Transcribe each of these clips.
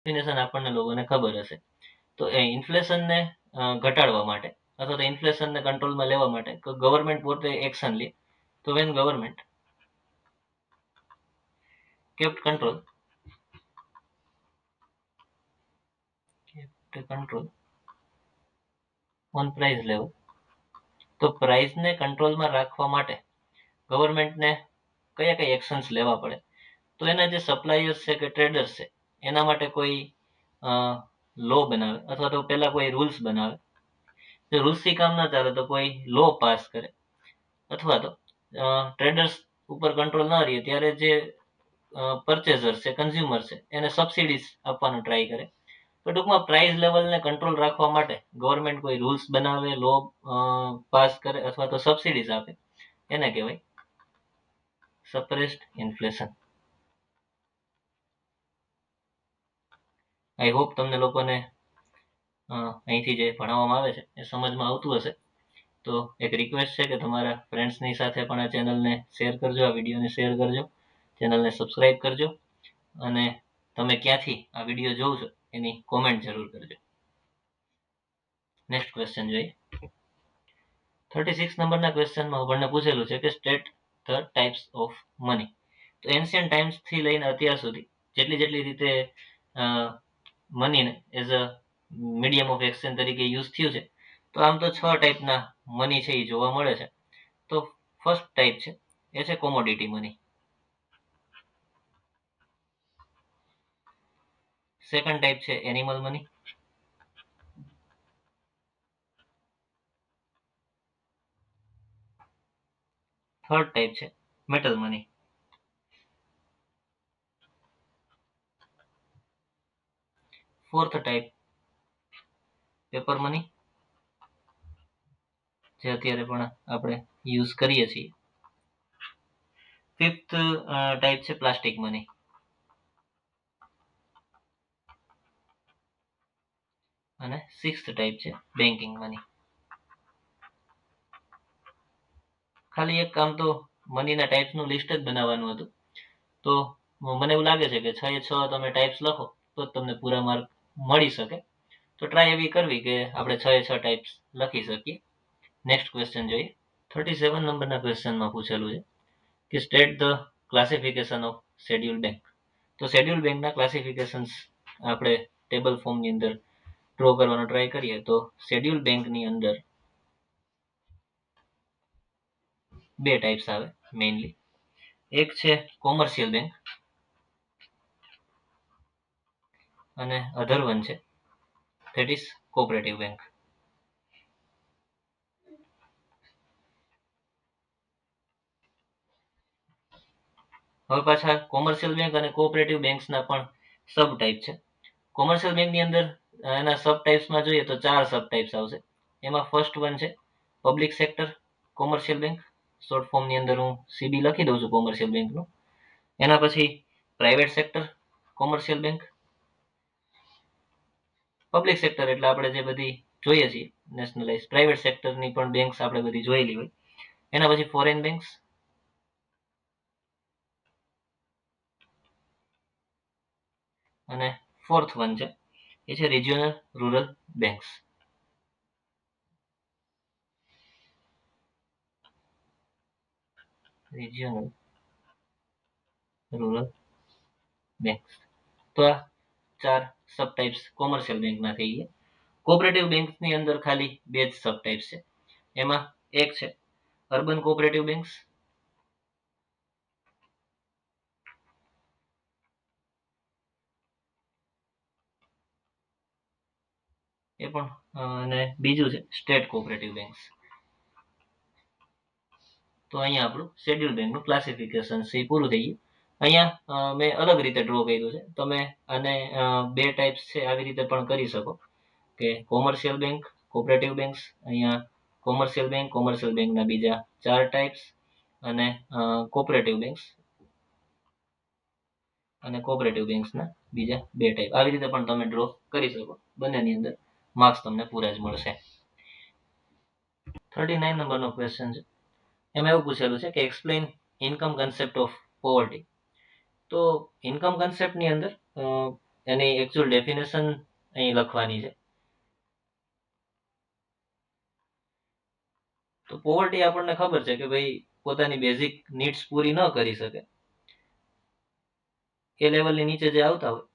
Explanation આપણને લોકોને ખબર હશે. તો એ ઇન્ફ્લેશનને ઘટાડવા માટે અથવા તો ઇન્ફ્લેશનને કંટ્રોલમાં લેવા માટે ગવર્મેન્ટ પોતે એક્શન લે. તો when government kept control on price level. તો પ્રાઇસને કંટ્રોલમાં રાખવા માટે ગવર્મેન્ટને કયા કયા એક્શન્સ લેવા પડે? તો એના જે સપ્લાયર્સ છે કે ટ્રેડર્સ છે એના માટે કોઈ લો બનાવે અથવા તો પહેલા કોઈ રૂલ્સ બનાવે. જો રૂલ્સથી કામ ના ચાલે તો કોઈ લો પાસ કરે અથવા તો ટ્રેડર્સ ઉપર કંટ્રોલ ના રહે ત્યારે જે પરચેઝર છે કન્ઝ્યુમર છે એને સબસિડીઝ આપવાનો ટ્રાય કરે. તો ટૂંકમાં પ્રાઇસ લેવલને કંટ્રોલ રાખવા માટે ગવર્મેન્ટ કોઈ રૂલ્સ બનાવે, લો પાસ કરે અથવા તો સબસિડીઝ આપે, એને કહેવાય સપ્રેસ્ડ ઇન્ફ્લેશન. આઈ હોપ તમને લોકોને અહીંથી જે ભણાવવામાં આવે છે એ સમજમાં આવતું હશે. તો એક રિક્વેસ્ટ છે કે તમારા ફ્રેન્ડ્સની સાથે પણ આ ચેનલને શેર કરજો, આ વિડીયોને શેર કરજો, ચેનલને સબસ્ક્રાઈબ કરજો અને તમે ક્યાંથી આ વિડીયો જોવ છો એની કોમેન્ટ જરૂર કરજો. નેક્સ્ટ ક્વેશ્ચન જોઈએ. 36 નંબરના ક્વેશ્ચનમાં આપણને પૂછેલું છે કે state the types of money. તો એન્શિયન્ટ ટાઈમ્સથી લઈને અત્યાર સુધી જેટલી રીતે મનીને as a medium of exchange તરીકે યુઝ થયું છે, તો આમ તો 6 ટાઈપના મની છે એ જોવા મળે છે. તો ફર્સ્ટ ટાઈપ છે એ છે કોમોડિટી મની. સેકન્ડ ટાઈપ છે એનિમલ મની. થર્ડ ટાઈપ છે metal money. Fourth type paper money, જે અત્યારે પણ આપણે યુઝ કરીએ છીએ. ફિફ્થ ટાઈપ છે પ્લાસ્ટિક મની. અને સિક્સ્થ ટાઈપ છે બેન્કિંગ મની. ખાલી એક કામ તો મનીના ટાઈપ્સનું લિસ્ટ જ બનાવવાનું હતું. તો મને એવું લાગે છે કે 6 એ 6 તમે ટાઈપ્સ લખો તો જ તમને પૂરા માર્ક મળી શકે. તો ટ્રાય એવી કરવી કે આપણે 6 એ 6 ટાઈપ્સ લખી શકીએ. નેક્સ્ટ ક્વેશ્ચન જોઈએ. 37 નંબરના ક્વેશ્ચનમાં પૂછેલું છે કે state the classification of schedule bank. તો શેડ્યુલ બેંકના ક્લાસિફિકેશન્સ આપણે ટેબલ ફોર્મની અંદર ડ્રો કરવાનો ટ્રાય કરીએ. તો શેડ્યુલ બેંકની અંદર 2 ટાઈપ્સ આવે મેઇનલી. એક છે કોમર્શિયલ બેંક અને અધર વન છે ધેટ ઇઝ કોઓપરેટિવ બેંક. હવે પાછા કોમર્શિયલ બેંક અને કોઓપરેટિવ બેંક્સના પણ સબ ટાઈપ છે. કોમર્શિયલ બેંકની અંદર એના સબ ટાઈપ્સમાં જોઈએ તો 4 સબ ટાઈપ્સ આવશે. એમાં ફર્સ્ટ વન છે public sector commercial bank. Short ફોર્મની અંદર હું સીબી લખી દઉં છું કોમર્શિયલ બેંકનું. એના પછી private sector commercial bank. Public sector એટલે આપણે જે બધી જોઈએ છીએ નેશનલાઇઝ પ્રાઇવેટ સેક્ટરની પણ બેંક્સ આપણે બધી જોયેલી હોય. એના પછી ફોરેન બેંક્સ. અને ફોર્થ વન છે એ છે regional rural banks. Regional rural banks. તો આ 4 સબ ટાઈપ્સ કોમર્શિયલ બેંકના થઈ ગયા. કોઓપરેટિવ બેંક્સની અંદર ખાલી 2 જ સબ ટાઈપ્સ છે. એમાં એક છે અર્બન કોઓપરેટિવ બેંક્સ એ પણ અને બીજું છે સ્ટેટ કોઓપરેટિવ બેંક્સ. તો અહીંયા આપણું શેડ્યુલ બેંકનું ક્લાસિફિકેશન છે પૂરું થઈ ગયું. અહીંયા મેં અલગ રીતે ડ્રો કર્યું છે. તમે આને 2 ટાઈપ્સ છે આવી રીતે પણ કરી શકો કે કોમર્શિયલ બેંક કોઓપરેટિવ બેંક્સ. અહીંયા કોમર્શિયલ બેંકના બીજા 4 ટાઈપ્સ અને કોઓપરેટિવ બેંક્સ અને કોઓપરેટિવ બેંક્સના બીજા 2 ટાઈપ. આવી રીતે પણ તમે ડ્રો કરી શકો. બંનેની અંદર માર્ક્સ તમને પૂરા જ મળશે. 39 નંબરનો ક્વેશ્ચન છે. એમાં એવું પૂછેલું છે કે explain income concept of poverty. તો ઇન્કમ કન્સેપ્ટની અંદર એની એકચ્યુઅલ ડેફિનેશન અહીં લખવાની છે. તો પોવર્ટી આપણને ખબર છે કે ભાઈ પોતાની બેઝિક નીડ્સ પૂરી ન કરી શકે, એ લેવલની નીચે જે આવતા હોય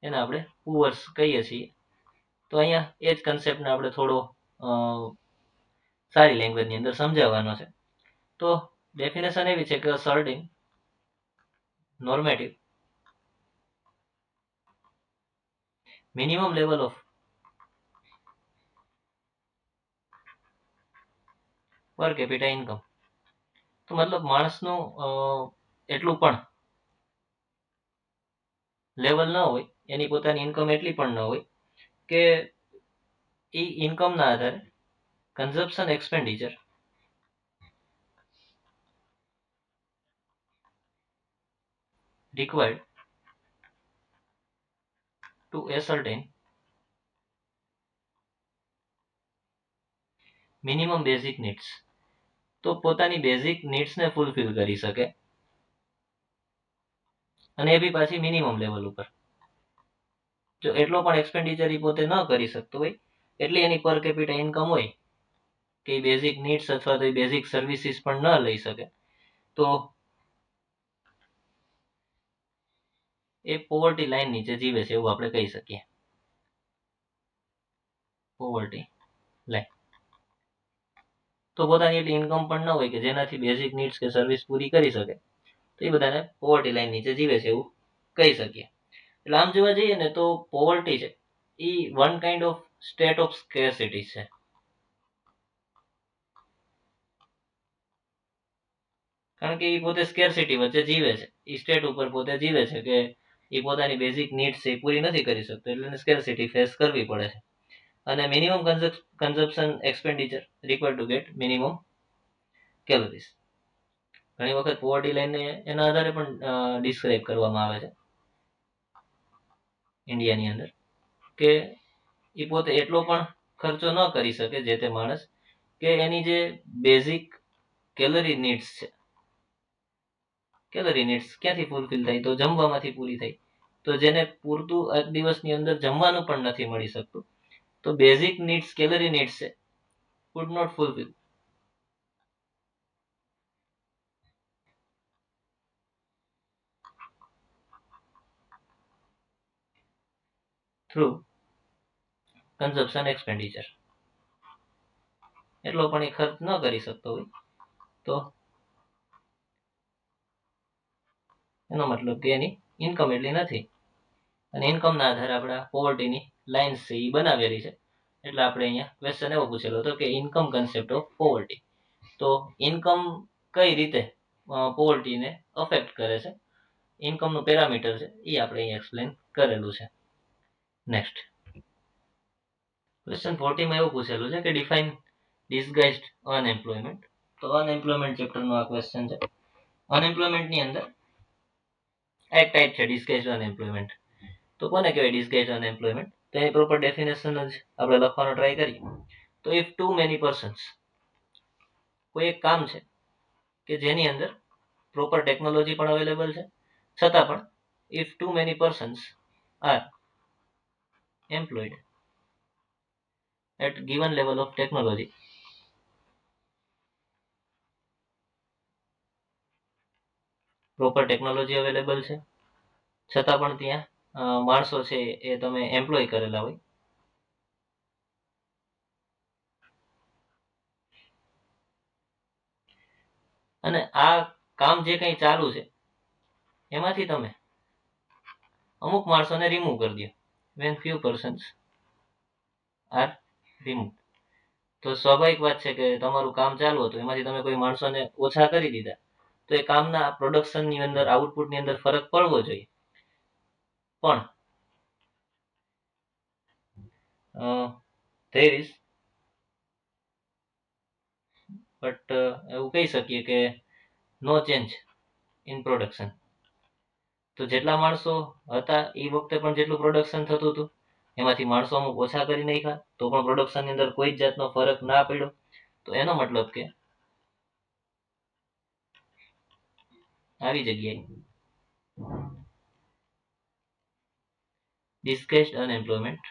એને આપણે પુઅર્સ કહીએ છીએ. તો અહીંયા એ જ કન્સેપ્ટને આપણે થોડો સારી લેંગ્વેજની અંદર સમજાવવાનો છે. તો ડેફિનેશન એવી છે કે સર્ટિન normative minimum level of પર કેપિટા ઇન્કમ. તો મતલબ માણસનું એટલું પણ લેવલ ન હોય, એની પોતાની ઇન્કમ એટલી પણ ન હોય કે એ ઇન્કમના આધારે consumption expenditure required to ascertain minimum basic needs. તો પોતાની બેઝિક નીડ્સને ફૂલફિલ કરી શકે, અને એ બી પાછી મિનિમમ લેવલ ઉપર. જો એટલો પણ એક્સપેન્ડિચર પોતે ન કરી શકતો હોય, એટલી એની પર કેપિટા ઇન્કમ હોય કે બેઝિક નીડ્સ અથવા તો બેઝિક સર્વિસીસ પણ ન લઈ શકે, તો એ પોવર્ટી લાઈન નીચે જીવે છે એવું આપણે કહી શકીએ. Poverty line. તો પોતાની એટલી ઇન્કમ પણ ન હોય કે જેનાથી બેઝિક નીડ્સ કે સર્વિસ પૂરી કરી શકે, તો એ બધાને પોવર્ટી લાઈન નીચે જીવે છે એવું કહી શકીએ. એટલે આમ જોવા જઈએ ને તો પોવર્ટી છે એ one kind of state of scarcity છે. કારણ કે એ પોતે સ્કેર્સિટી વચ્ચે જીવે છે, એ સ્ટેટ ઉપર પોતે જીવે છે કે એ પોતાની બેઝિક નીડ્સ એ પૂરી નથી કરી શકતો, એટલે એને સ્કેર્સિટી ફેસ કરવી પડે છે. અને minimum consumption expenditure required to get minimum calories. ઘણી વખત પોવર્ટી લાઈનને એના આધારે પણ ડિસ્ક્રાઇબ કરવામાં આવે છે ઇન્ડિયાની અંદર, કે એ પોતે એટલો પણ ખર્ચો ન કરી શકે જે તે માણસ કે એની જે બેઝિક કેલરી નીડ્સ છે, કેલરી નીડ્સ ક્યાંથી ફૂલફિલ થાય, તો જમવામાંથી પૂરી થાય. તો જેને પૂરતું એક દિવસની અંદર જમવાનું પણ નથી મળી શકતું, તો બેઝિક નીડ્સ કેલરી નીડ્સ છે could not fulfill through consumption expenditure. એટલો પણ એ ખર્ચ ન કરી શકતો હોય, તો એનો મતલબ કે એની ઇન્કમ એટલી નથી, અને ઇન્કમના આધારે આપણા પોવર્ટીની લાઇન્સ છે એ બનાવેલી છે. એટલે આપણે અહીંયા ક્વેશ્ચન એવો પૂછેલો હતો કે ઇન્કમ કન્સેપ્ટ ઓફ પોવર્ટી. તો ઇન્કમ કઈ રીતે પોવર્ટીને અફેક્ટ કરે છે, ઇન્કમનું પેરામીટર છે એ આપણે અહીંયા એક્સપ્લેન કરેલું છે. નેક્સ્ટ ક્વેશ્ચન 40 માં એવું પૂછેલું છે કે ડિફાઇન ડિસગાઇઝ્ડ અનએમ્પ્લોયમેન્ટ. તો અનએમ્પ્લોયમેન્ટ ચેપ્ટરનો આ ક્વેશ્ચન છે. અનએમ્પ્લોયમેન્ટની અંદર એક ટાઈપ છે ડિસગાઇઝ્ડ અનએમ્પ્લોયમેન્ટ. તો કોને કહેવાય ડિસગાઇઝ્ડ અનએમ્પ્લોયમેન્ટ? તો એની પ્રોપર ડેફિનેશન જ આપણે લખવાનો ટ્રાય કરીએ. તો ઇફ ટુ મેની પર્સન્સ, કોઈ એક કામ છે કે જેની અંદર પ્રોપર ટેકનોલોજી પણ અવેલેબલ છે, છતાં પણ if too many persons are employed at given level of technology, proper technology available છે, છતાં પણ ત્યાં માણસો છે એ તમે એમ્પ્લોય કરેલા હોય, અને આ કામ જે કંઈ ચાલુ છે એમાંથી તમે અમુક માણસોને રિમૂવ કરી દો, when few persons are remove. તો સ્વાભાવિક વાત છે કે તમારું કામ ચાલુ હતું, એમાંથી તમે કોઈ માણસોને ઓછા કરી દીધા, તો એ કામના પ્રોડક્શનની અંદર, આઉટપુટની અંદર ફરક પડવો જોઈએ. પણ there is બટ એવું કહી શકીએ કે નો ચેન્જ ઇન પ્રોડક્શન. તો જેટલા માણસો હતા એ વખતે પણ જેટલું પ્રોડક્શન થતું હતું, એમાંથી માણસો અમુક ઓછા કરી નાખ્યા, તો પણ પ્રોડક્શનની અંદર કોઈ જ જાતનો ફરક ના પડ્યો. તો એનો મતલબ કે આવી જગ્યાએ ડિસ્ગાઇઝ્ડ અનએમ્પ્લોયમેન્ટ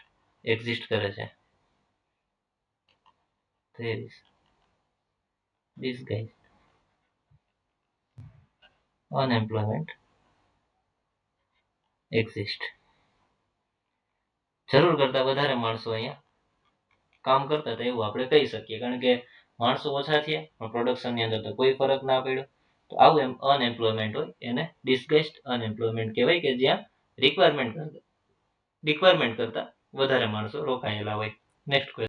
એક્ઝિસ્ટ કરે છે. There is disguised unemployment exist. જરૂર કરતા વધારે માણસો અહીંયા કામ કરતા હતા એવું આપણે કહી શકીએ, કારણ કે માણસો ઓછા થયા પણ પ્રોડક્શનની અંદર તો કોઈ ફરક ના પડ્યો. તો આવું એમ અનએમ્પ્લોયમેન્ટ હોય એને ડિસ્ગાઇઝ્ડ અનએમ્પ્લોયમેન્ટ કહેવાય, કે જ્યાં રિક્વાયરમેન્ટ કરતા વધારે માણસો રોકાયેલા હોય. Next question.